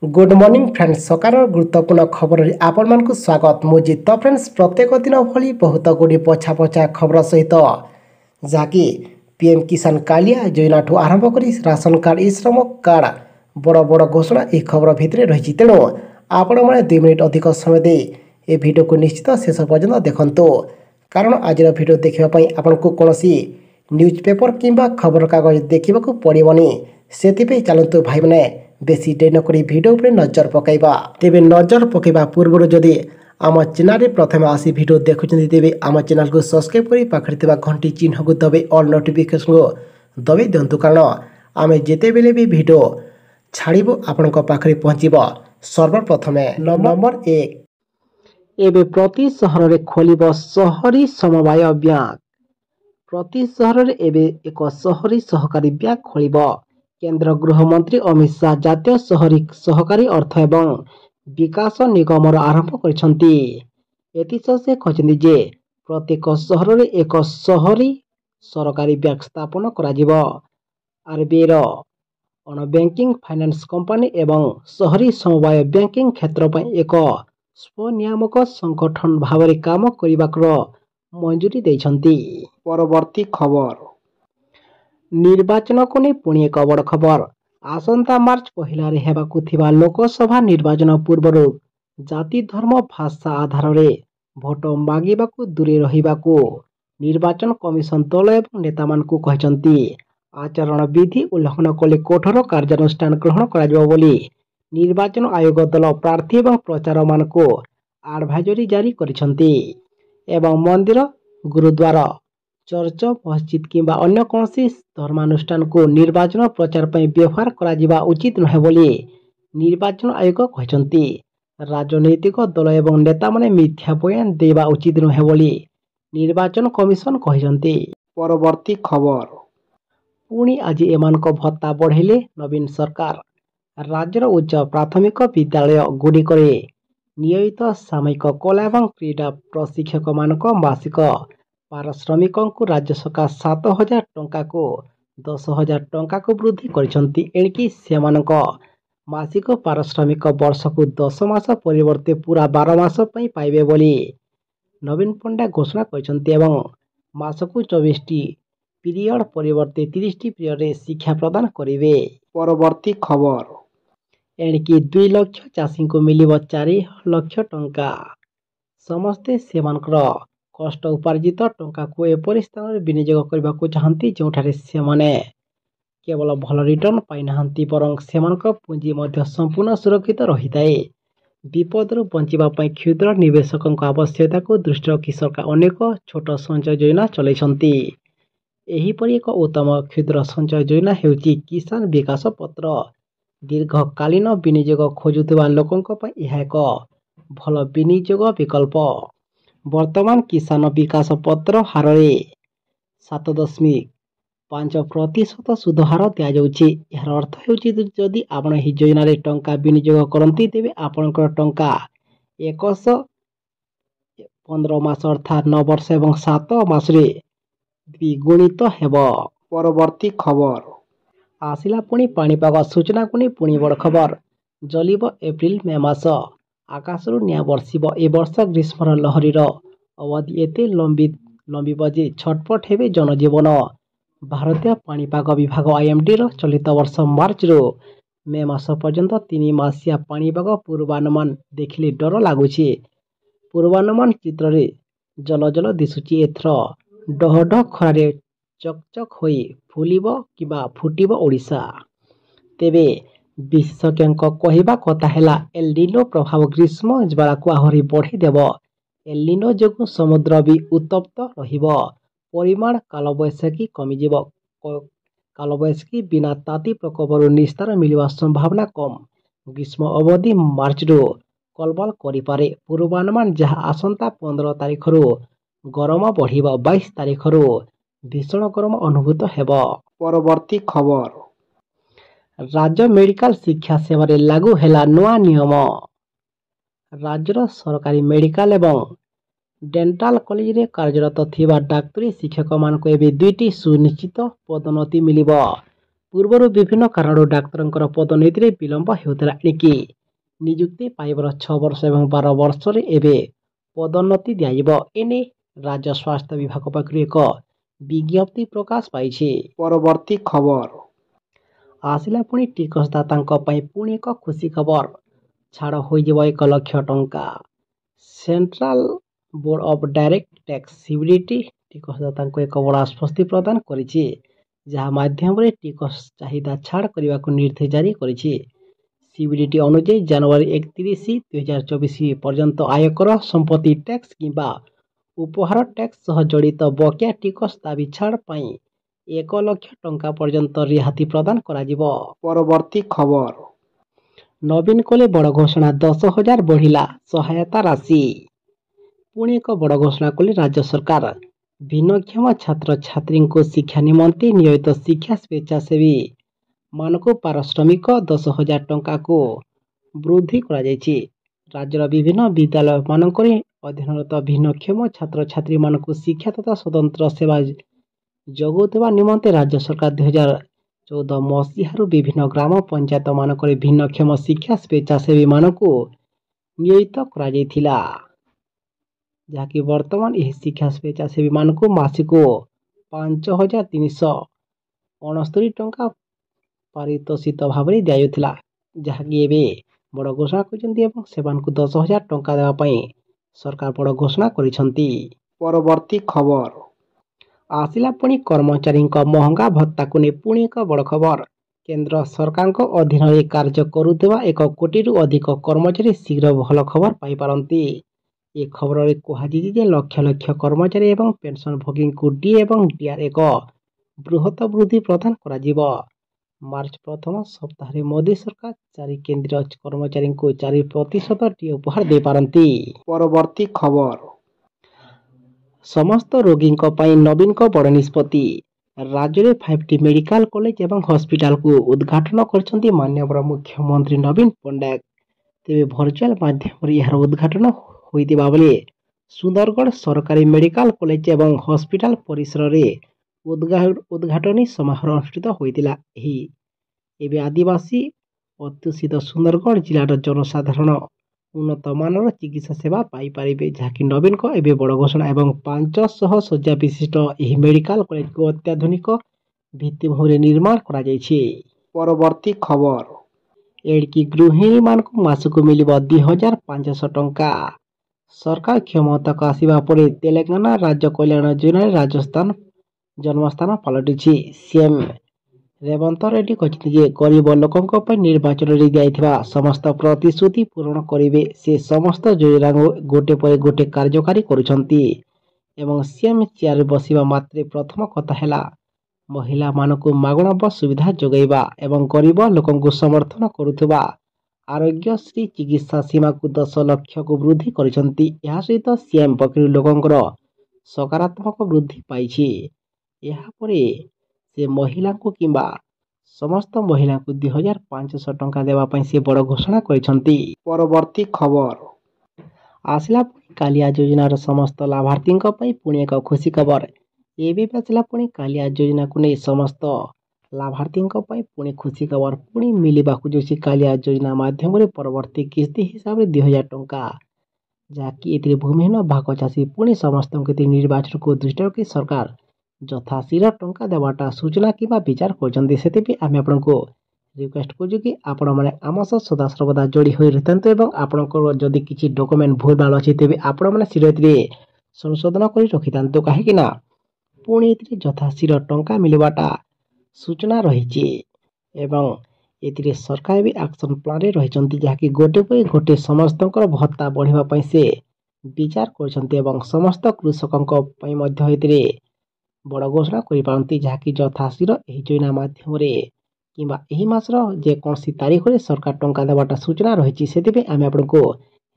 Good morning friends सकार गुरुत्वपूर्ण खबर आपण मानक स्वागत मुझे तो फ्रेंड्स प्रत्येक दिन भली बहुत गुड़ी पछा पछा खबर सहित जहाँकि पीएम किसान कालिया योजना ठू आरंभ कर राशन कार्ड ई श्रम कार्ड बड़ बड़ घोषणा यह खबर भितर रही तेणु आपण मैंने 2 मिनिट अधिक समय दे ए वीडियो को निश्चित शेष पर्यंत देखंतु कारण आज वीडियो देखापी आपन को कौन न्यूज पेपर किंबा खबर कागज देखा पड़ोनी से चलतु भाई मैंने बेसी डेरी नक भिडियो उपर नजर पकईबा तेबे नजर पकईबा पूर्व जदि आम चैनल प्रथम आसी भिडियो देखुं तेबे आम चैनल को सब्सक्राइब कर पाखे घंटी चिन्ह को दबे ऑल नोटिफिकेशन को दबे दिंतु कारण आम जिते बेले भी भिडियो छाड़बू आपण पाखे पहुँचब सर्वप्रथम नंबर 1 एबे प्रति सहर में खोल सहरी समवाय बैंक प्रति सहर में एबे एक सहरी सहकारी बैंक खोल केंद्र गृहमंत्री अमित शाह जातीय सहरी सहकारी अर्थ एवं विकास निगम आरंभ कर से कहते जे प्रत्येक सहर में एक सहरी सरकारी बैंक स्थापन आरबीआई अण बैंकिंग फाइनेंस कंपनी एवं सहरी समवाय बैंकिंग क्षेत्र पर एक स्वनियामक संगठन भाव काम करने मंजूरी देइछंती। परवर्ती खबर निर्वाचन को नहीं पुणी एक बड़ खबर आसंता मार्च पहले हेबाकु थिबा लोकसभा निर्वाचन पूर्व जाति धर्म भाषा आधार में भोट मागिबाकु दूरे रहिबाकु निर्वाचन कमिशन दल एवं नेता मानकु कहचंती आचरण विधि उल्लंघन कले कठोर कार्यानुष्ठान ग्रहण कराजिबो बोली निर्वाचन आयोग दल प्रार्थी एवं प्रचार मानकु एडवाइजरी जारी करिसंती एवं मंदिर गुरुद्वारा चर्च मस्जिद किंबा अन्य कौन धर्मानुष्ठान को निर्वाचन प्रचार पर व्यवहार करा उचित नुहे बोली निर्वाचन आयोग कहते राजनैतिक दल एवं नेता माने मिथ्या बयान देवा उचित नुहे बोली निर्वाचन कमिशन कहते। परवर्ती खबर पुणी आज एमानक भत्ता बढ़ेले नवीन सरकार राज्यर उच्च प्राथमिक विद्यालय गुड़िकरे नियमित सामयिक कला एवं क्रीड़ा प्रशिक्षक मानक मासिक पारिश्रमिक को राज्य सरकार 7,000 टंका को 10,000 टंका को वृद्धि करिसंती एणिकी सेमानक मासिक पारिश्रमिक वर्ष को 10 मास परिवर्ते पूरा 12 मास पई पाइबे बोली नवीन पंडा घोषणा करिसंती एवं मासकु 24 टी पीरियड परिवर्ते 30 टी पीरियड शिक्षा प्रदान करिवे। परवर्ती खबर एणिकी 2 लाख चाषी को मिलिबो 4 लाख टंका समस्ते सेमानकर कष्ट उपार्जित टंका को एपरी स्थान में विनियोग करने को चाहती जो केवल भल रिटर्न पाई नाहंती बरं सेमानक पुंजी मध्य संपूर्ण सुरक्षित रही थाए विपदर बंचापी क्षुद्र निवेशकों आवश्यकता को दृष्टि रखी सरकार अनेक छोट संचय योजना चलैछंती एहीपरि एक उत्तम क्षुद्र संचय योजना हेउची किसान विकास पत्र दीर्घकालीन विनियोग खोजुवा लोकों यह एक भल विनियोग विकल्प वर्तमान किसान विकास पत्र हार 7.5% सुध हार दि जाउछि यार अर्थ हेउछि जदि आपण एही योजना रे टंका विनियोग करंती तेबे आपनकर टंका 115 मास अर्थात 9 वर्ष एवं 7 मास रे द्विगुणित हेबो। परवर्ती खबर आसिला पुणी पाणीपाग सूचना को नहीं पुणी बड़ खबर जलिब एप्रिल मे मास आकाशरू निया बर्षिब ए वर्ष ग्रीष्मर लहरीर अवधि एते लंबिब जे छटपट हेबे जनजीवन भारतीय पाणीपाग विभाग आईएमडी चलित वर्ष मार्च रू मे मास पर्यंत 3 मासिया पाणीपाग पूर्वानुमान देखिले डर लगुच पूर्वानुमान चित्र रे जल जल दिशुची एथर डह डह खरारे चकचक होई फुलिब किबा फुटिब ओडिशा तेबे विशेषज्ञ कहवा कथा है एलनिनो प्रभाव ग्रीष्म ज्वाला को आहरी बढ़ी देव एलनिनो जो समुद्र भी उत्तप्त रहिब परिमाण कालबैशाखी कमिजिब कालबैशाखी बिना ताती प्रकोपर निस्तार मिलवा संभावना कम ग्रीष्म अवधि मार्च रू कलबल करिपारे पूर्वानुमान जहाँ आसंता 15 तारिख रू गरम बढ़िब 22 तारिख रू भीषण गरम अनुभूत हेब। परवर्ती खबर राज्य मेडिकल शिक्षा सेवा रे लागू हैला नुआ नियम राज्यर सरकारी मेडिकल एवं डेंटाल कॉलेज रे कार्यरत थिबा डाक्तरी शिक्षक मान को एबे 2टी सुनिश्चित पदोन्नति मिलिबो ପୂର୍ବରୁ ବିଭିନ୍ନ କାରଣରୁ ଡାକ୍ତରଙ୍କର ପଦୋନ୍ନତିରେ ବିଳମ୍ବ ହେଉଥିଲା। ଏଣିକି ନିଯୁକ୍ତି ପାଇବାର 6 ବର୍ଷ ଏବଂ 12 ବର୍ଷରେ ଏବେ ପଦୋନ୍ନତି ଦିଆଯିବ। ଏନେଇ ରାଜ୍ୟ ସ୍ୱାସ୍ଥ୍ୟ ବିଭାଗ ପକ୍ଷରୁ ଏକ ବିଜ୍ଞପ୍ତି ପ୍ରକାଶ ପାଇଛି। ପରବର୍ତ୍ତୀ ଖବର ଆସିଲା ପୁଣି ଟିକସଦାତାଙ୍କ ପାଇଁ ପୁଣି ଏକ ଖୁସି ଖବର। ଛାଡ଼ ହୋଇଯିବ 1 ଲକ୍ଷ ଟଙ୍କା। Central board of direct tax CBDT ଟିକସଦାତାଙ୍କୁ ଏକ ବଡ଼ ଆଶ୍ୱସ୍ତି ପ୍ରଦାନ କରିଛି, ଯାହା ମାଧ୍ୟମରେ ଟିକସ ଚାହିଦା ଛାଡ଼ କରିବାକୁ ନିର୍ଦ୍ଦେଶ ଜାରି କରିଛି। ସିବିଡିଟି ଅନୁଯାୟୀ ଜାନୁଆରୀ 31, 2024 ପର୍ଯ୍ୟନ୍ତ ଆୟକର, ସମ୍ପତ୍ତି ଟ୍ୟାକ୍ସ କିମ୍ବା ଉପହାର ଟ୍ୟାକ୍ସ ସହ ଜଡ଼ିତ ବକେୟା ଟିକସ ଦାବି ଛାଡ଼ ପାଇଁ 1 ଲକ୍ଷ ଟଙ୍କା ପର୍ଯ୍ୟନ୍ତ ରିହାତି ପ୍ରଦାନ କରାଯିବ। ପରବର୍ତ୍ତୀ ଖବର ନବୀନ କଲେ ବଡ଼ ଘୋଷଣା, 10,000 ବଢ଼ିଲା ସହାୟତା ରାଶି। ପୁଣି ଏକ ବଡ଼ ଘୋଷଣା କଲେ ରାଜ୍ୟ ସରକାର। ଭିନ୍ନକ୍ଷମ ଛାତ୍ରଛାତ୍ରୀଙ୍କୁ ଶିକ୍ଷା ନିମନ୍ତେ ନିୟୋଜିତ ଶିକ୍ଷା ସ୍ୱେଚ୍ଛାସେବୀ ମାନଙ୍କୁ ପାରିଶ୍ରମିକ 10,000 ଟଙ୍କାକୁ ବୃଦ୍ଧି କରାଯାଇଛି। ରାଜ୍ୟର ବିଭିନ୍ନ ବିଦ୍ୟାଳୟମାନଙ୍କରେ ଅଧ୍ୟୟନରତ ଭିନ୍ନକ୍ଷମ ଛାତ୍ରଛାତ୍ରୀମାନଙ୍କୁ ଶିକ୍ଷା ତଥା ସ୍ୱତନ୍ତ୍ର ସେବା ଯୋଗାଉଥିବା ନିମନ୍ତେ ରାଜ୍ୟ ସରକାର 2014 ମସିହାରୁ ବିଭିନ୍ନ ଗ୍ରାମ ପଞ୍ଚାୟତମାନଙ୍କରେ ଭିନ୍ନକ୍ଷମ ଶିକ୍ଷା ସ୍ୱେଚ୍ଛାସେବୀମାନଙ୍କୁ ନିୟୋଜିତ କରାଯାଇଥିଲା, ଯାହାକି ବର୍ତ୍ତମାନ ଏହି ଶିକ୍ଷା ସ୍ୱେଚ୍ଛାସେବୀମାନଙ୍କୁ ମାସକୁ 5,369 ଟଙ୍କା ପାରିତୋଷିତ ଭାବରେ ଦିଆଯାଉଥିଲା, ଯାହାକି ଏବେ ବଡ଼ ଘୋଷଣା କରିଛନ୍ତି ଏବଂ ସେମାନଙ୍କୁ 10,000 ଟଙ୍କା ଦେବା ପାଇଁ ସରକାର ବଡ଼ ଘୋଷଣା କରିଛନ୍ତି। ପରବର୍ତ୍ତୀ ଖବର ଆସିଲା ପୁଣି କର୍ମଚାରୀଙ୍କ ମହଙ୍ଗା ଭତ୍ତାକୁ ନେଇ ପୁଣି ଏକ ବଡ଼ ଖବର। କେନ୍ଦ୍ର ସରକାରଙ୍କ ଅଧୀନରେ କାର୍ଯ୍ୟ କରୁଥିବା 1 କୋଟିରୁ ଅଧିକ କର୍ମଚାରୀ ଶୀଘ୍ର ଭଲ ଖବର ପାଇପାରନ୍ତି। ଏ ଖବରରେ କୁହାଯାଇଛି ଯେ ଲକ୍ଷ ଲକ୍ଷ କର୍ମଚାରୀ ଏବଂ ପେନ୍ସନଭୋଗୀଙ୍କୁ ଡିଏ ଏବଂ ଡିଆର୍ ଏକ ବୃହତ ବୃଦ୍ଧି ପ୍ରଦାନ କରାଯିବ। ମାର୍ଚ୍ଚ ପ୍ରଥମ ସପ୍ତାହରେ ମୋଦି ସରକାର 4 କେନ୍ଦ୍ରୀୟ କର୍ମଚାରୀଙ୍କୁ 4% ଡିଏ ଉପହାର ଦେଇପାରନ୍ତି। ପରବର୍ତ୍ତୀ ଖବର ସମସ୍ତ ରୋଗୀଙ୍କ ପାଇଁ ନବୀନଙ୍କ ବଡ଼ ନିଷ୍ପତ୍ତି। ରାଜ୍ୟରେ 5ଟି ମେଡିକାଲ କଲେଜ ଏବଂ ହସ୍ପିଟାଲକୁ ଉଦ୍ଘାଟନ କରିଛନ୍ତି ମାନ୍ୟବର ମୁଖ୍ୟମନ୍ତ୍ରୀ ନବୀନ ପଟ୍ଟନାୟକ। ତେବେ ଭର୍ଚୁଆଲ ମାଧ୍ୟମରେ ଏହାର ଉଦ୍ଘାଟନ ହୋଇଥିବା ବେଳେ ସୁନ୍ଦରଗଡ଼ ସରକାରୀ ମେଡିକାଲ କଲେଜ ଏବଂ ହସ୍ପିଟାଲ ପରିସରରେ ଉଦ୍ଘାଟନୀ ସମାରୋହ ଅନୁଷ୍ଠିତ ହୋଇଥିଲା। ଏବେ ଆଦିବାସୀ ଅଧ୍ୟୁଷିତ ସୁନ୍ଦରଗଡ଼ ଜିଲ୍ଲାର ଜନସାଧାରଣ ଉନ୍ନତମାନର ଚିକିତ୍ସା ସେବା ପାଇପାରିବେ, ଯାହାକି ନବୀନଙ୍କ ଏବେ ବଡ଼ ଘୋଷଣା ଏବଂ 500 ଶଯ୍ୟା ବିଶିଷ୍ଟ ଏହି ମେଡିକାଲ କଲେଜକୁ ଅତ୍ୟାଧୁନିକ ଭିତ୍ତିଭୂମିରେ ନିର୍ମାଣ କରାଯାଇଛି। ପରବର୍ତ୍ତୀ ଖବର ଏଣିକି ଗୃହିଣୀମାନଙ୍କୁ ମାସକୁ ମିଳିବ 2,500 ଟଙ୍କା। ସରକାର କ୍ଷମତାକୁ ଆସିବା ପରେ ତେଲେଙ୍ଗାନା ରାଜ୍ୟ କଲ୍ୟାଣ ଯୋଜନାରେ ରାଜସ୍ଥାନ ଜନ୍ମସ୍ଥାନ ପାଲଟିଛି। ସିଏମ୍ ରେବନ୍ତ ରେଡ୍ଡି କହିଛନ୍ତି ଯେ ଗରିବ ଲୋକଙ୍କ ପାଇଁ ନିର୍ବାଚନରେ ଦିଆଯାଇଥିବା ସମସ୍ତ ପ୍ରତିଶ୍ରୁତି ପୂରଣ କରିବେ। ସେ ସମସ୍ତ ଯୋଜନାକୁ ଗୋଟିଏ ପରେ ଗୋଟିଏ କାର୍ଯ୍ୟକାରୀ କରୁଛନ୍ତି ଏବଂ ସିଏମ୍ ଚେୟାରରେ ବସିବା ମାତ୍ରେ ପ୍ରଥମ କଥା ହେଲା ମହିଳାମାନଙ୍କୁ ମାଗଣା ବସ୍ ସୁବିଧା ଯୋଗାଇବା ଏବଂ ଗରିବ ଲୋକଙ୍କୁ ସମର୍ଥନ କରୁଥିବା ଆରୋଗ୍ୟଶ୍ରୀ ଚିକିତ୍ସା ସୀମାକୁ 10 ଲକ୍ଷକୁ ବୃଦ୍ଧି କରିଛନ୍ତି। ଏହା ସହିତ ସିଏମ୍ ପକ୍ଷରୁ ଲୋକଙ୍କର ସକାରାତ୍ମକ ବୃଦ୍ଧି ପାଇଛି। ଏହାପରେ ସେ ମହିଳାଙ୍କୁ କିମ୍ବା ସମସ୍ତ ମହିଳାଙ୍କୁ 2,500 ଟଙ୍କା ଦେବା ପାଇଁ ସେ ବଡ଼ ଘୋଷଣା କରିଛନ୍ତି। ପରବର୍ତ୍ତୀ ଖବର ଆସିଲା ପୁଣି କାଳିଆ ଯୋଜନାର ସମସ୍ତ ଲାଭାର୍ଥୀଙ୍କ ପାଇଁ ପୁଣି ଏକ ଖୁସି ଖବର। ଏବେ ଆସିଲା ପୁଣି କାଳିଆ ଯୋଜନାକୁ ନେଇ ସମସ୍ତ ଲାଭାର୍ଥୀଙ୍କ ପାଇଁ ପୁଣି ଖୁସି ଖବର ପୁଣି ମିଳିବାକୁ ଯାଉଛି। କାଳିଆ ଯୋଜନା ମାଧ୍ୟମରେ ପରବର୍ତ୍ତୀ କିସ୍ତି ହିସାବରେ 2,000 ଟଙ୍କା, ଯାହାକି ଏଥିରେ ଭୂମିହୀନ ଭାଗ ଚାଷୀ ପୁଣି ସମସ୍ତଙ୍କୁ ଏଥିରେ ନିର୍ବାଚନକୁ ଦୃଷ୍ଟିରେ ରଖି ସରକାର ଯଥାଶୀଘ୍ର ଟଙ୍କା ଦେବାଟା ସୂଚନା କିମ୍ବା ବିଚାର କରୁଛନ୍ତି। ସେଥିପାଇଁ ଆମେ ଆପଣଙ୍କୁ ରିକ୍ୱେଷ୍ଟ କରୁଛୁ କି ଆପଣମାନେ ଆମ ସହ ସଦାସର୍ବଦା ଯୋଡ଼ି ହୋଇ ରହିଥାନ୍ତୁ ଏବଂ ଆପଣଙ୍କର ଯଦି କିଛି ଡକୁମେଣ୍ଟ ଭୁଲ ଭାଲ ଅଛି ତେବେ ଆପଣମାନେ ଶୀଘ୍ର ଏଥିରେ ସଂଶୋଧନ କରି ରଖିଥାନ୍ତୁ, କାହିଁକି ନା ପୁଣି ଏଥିରେ ଯଥାଶୀଘ୍ର ଟଙ୍କା ମିଳିବାଟା ସୂଚନା ରହିଛି ଏବଂ ଏଥିରେ ସରକାର ବି ଆକ୍ସନ ପ୍ଲାନରେ ରହିଛନ୍ତି, ଯାହାକି ଗୋଟିଏ ପରେ ଗୋଟିଏ ସମସ୍ତଙ୍କର ଭତ୍ତା ବଢ଼ିବା ପାଇଁ ସେ ବିଚାର କରୁଛନ୍ତି ଏବଂ ସମସ୍ତ କୃଷକଙ୍କ ପାଇଁ ମଧ୍ୟ ଏଥିରେ ବଡ଼ ଘୋଷଣା କରିପାରନ୍ତି, ଯାହାକି ଯଥାଶୀଘ୍ର ଏହି ଯୋଜନା ମାଧ୍ୟମରେ କିମ୍ବା ଏହି ମାସର ଯେକୌଣସି ତାରିଖରେ ସରକାର ଟଙ୍କା ଦେବାଟା ସୂଚନା ରହିଛି। ସେଥିପାଇଁ ଆମେ ଆପଣଙ୍କୁ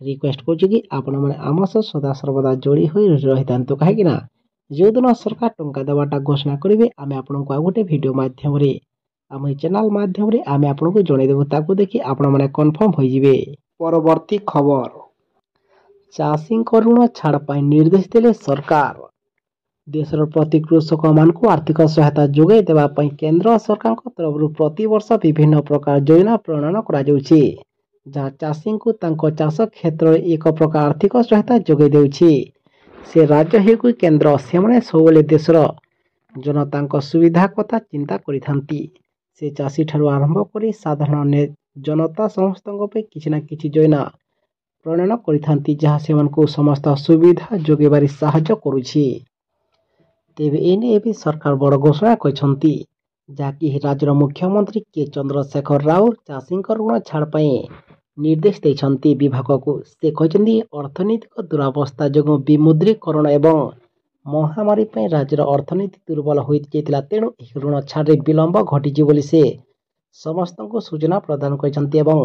ରିକ୍ୱେଷ୍ଟ କରୁଛୁ କି ଆପଣମାନେ ଆମ ସହ ସଦାସର୍ବଦା ଯୋଡ଼ି ହୋଇ ରହିଥାନ୍ତୁ, କାହିଁକି ନା ଯେଉଁଦିନ ସରକାର ଟଙ୍କା ଦେବାଟା ଘୋଷଣା କରିବେ ଆମେ ଆପଣଙ୍କୁ ଆଉ ଗୋଟେ ଭିଡ଼ିଓ ମାଧ୍ୟମରେ ଆମ ଏହି ଚ୍ୟାନେଲ ମାଧ୍ୟମରେ ଆମେ ଆପଣଙ୍କୁ ଜଣାଇଦେବୁ। ତାକୁ ଦେଖି ଆପଣମାନେ କନଫର୍ମ ହୋଇଯିବେ। ପରବର୍ତ୍ତୀ ଖବର ଚାଷୀଙ୍କ ଋଣ ଛାଡ଼ ପାଇଁ ନିର୍ଦ୍ଦେଶ ଦେଲେ ସରକାର। ଦେଶର ପ୍ରତି କୃଷକମାନଙ୍କୁ ଆର୍ଥିକ ସହାୟତା ଯୋଗାଇ ଦେବା ପାଇଁ କେନ୍ଦ୍ର ସରକାରଙ୍କ ତରଫରୁ ପ୍ରତିବର୍ଷ ବିଭିନ୍ନ ପ୍ରକାର ଯୋଜନା ପ୍ରଣୟନ କରାଯାଉଛି, ଯାହା ଚାଷୀଙ୍କୁ ତାଙ୍କ ଚାଷ କ୍ଷେତ୍ରରେ ଏକ ପ୍ରକାର ଆର୍ଥିକ ସହାୟତା ଯୋଗାଇ ଦେଉଛି। ସେ ରାଜ୍ୟ ହେଉ କି କେନ୍ଦ୍ର, ସେମାନେ ସବୁବେଳେ ଦେଶର ଜନତାଙ୍କ ସୁବିଧା କଥା ଚିନ୍ତା କରିଥାନ୍ତି। ସେ ଚାଷୀଠାରୁ ଆରମ୍ଭ କରି ସାଧାରଣ ଜନତା ସମସ୍ତଙ୍କ ପାଇଁ କିଛି ନା କିଛି ଯୋଜନା ପ୍ରଣୟନ କରିଥାନ୍ତି, ଯାହା ସେମାନଙ୍କୁ ସମସ୍ତ ସୁବିଧା ଯୋଗାଇବାରେ ସାହାଯ୍ୟ କରୁଛି। ତେବେ ଏନେଇ ଏବେ ସରକାର ବଡ଼ ଘୋଷଣା କରିଛନ୍ତି, ଯାହାକି ରାଜ୍ୟର ମୁଖ୍ୟମନ୍ତ୍ରୀ କେ ଚନ୍ଦ୍ରଶେଖର ରାଓ ଚାଷୀଙ୍କ ଋଣ ଛାଡ଼ ପାଇଁ ନିର୍ଦ୍ଦେଶ ଦେଇଛନ୍ତି ବିଭାଗକୁ। ସେ କହିଛନ୍ତି, ଅର୍ଥନୈତିକ ଦୁରାବସ୍ଥା ଯୋଗୁଁ ବିମୁଦ୍ରୀକରଣ ଏବଂ ମହାମାରୀ ପାଇଁ ରାଜ୍ୟର ଅର୍ଥନୀତି ଦୁର୍ବଳ ହୋଇଯାଇଥିଲା, ତେଣୁ ଏହି ଋଣ ଛାଡ଼ରେ ବିଳମ୍ବ ଘଟିଛି ବୋଲି ସେ ସମସ୍ତଙ୍କୁ ସୂଚନା ପ୍ରଦାନ କରିଛନ୍ତି ଏବଂ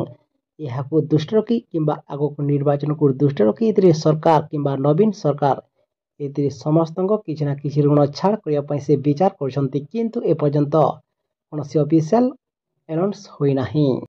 ଏହାକୁ ଦୃଷ୍ଟିରେ ରଖି କିମ୍ବା ଆଗକୁ ନିର୍ବାଚନକୁ ଦୃଷ୍ଟିରେ ରଖି ଏଥିରେ ସରକାର କିମ୍ବା ନବୀନ ସରକାର ଏଥିରେ ସମସ୍ତଙ୍କ କିଛି ନା କିଛି ଋଣ ଛାଡ଼ କରିବା ପାଇଁ ସେ ବିଚାର କରୁଛନ୍ତି, କିନ୍ତୁ ଏପର୍ଯ୍ୟନ୍ତ କୌଣସି ଅଫିସିଆଲ ଆନାଉନ୍ସ ହୋଇନାହିଁ।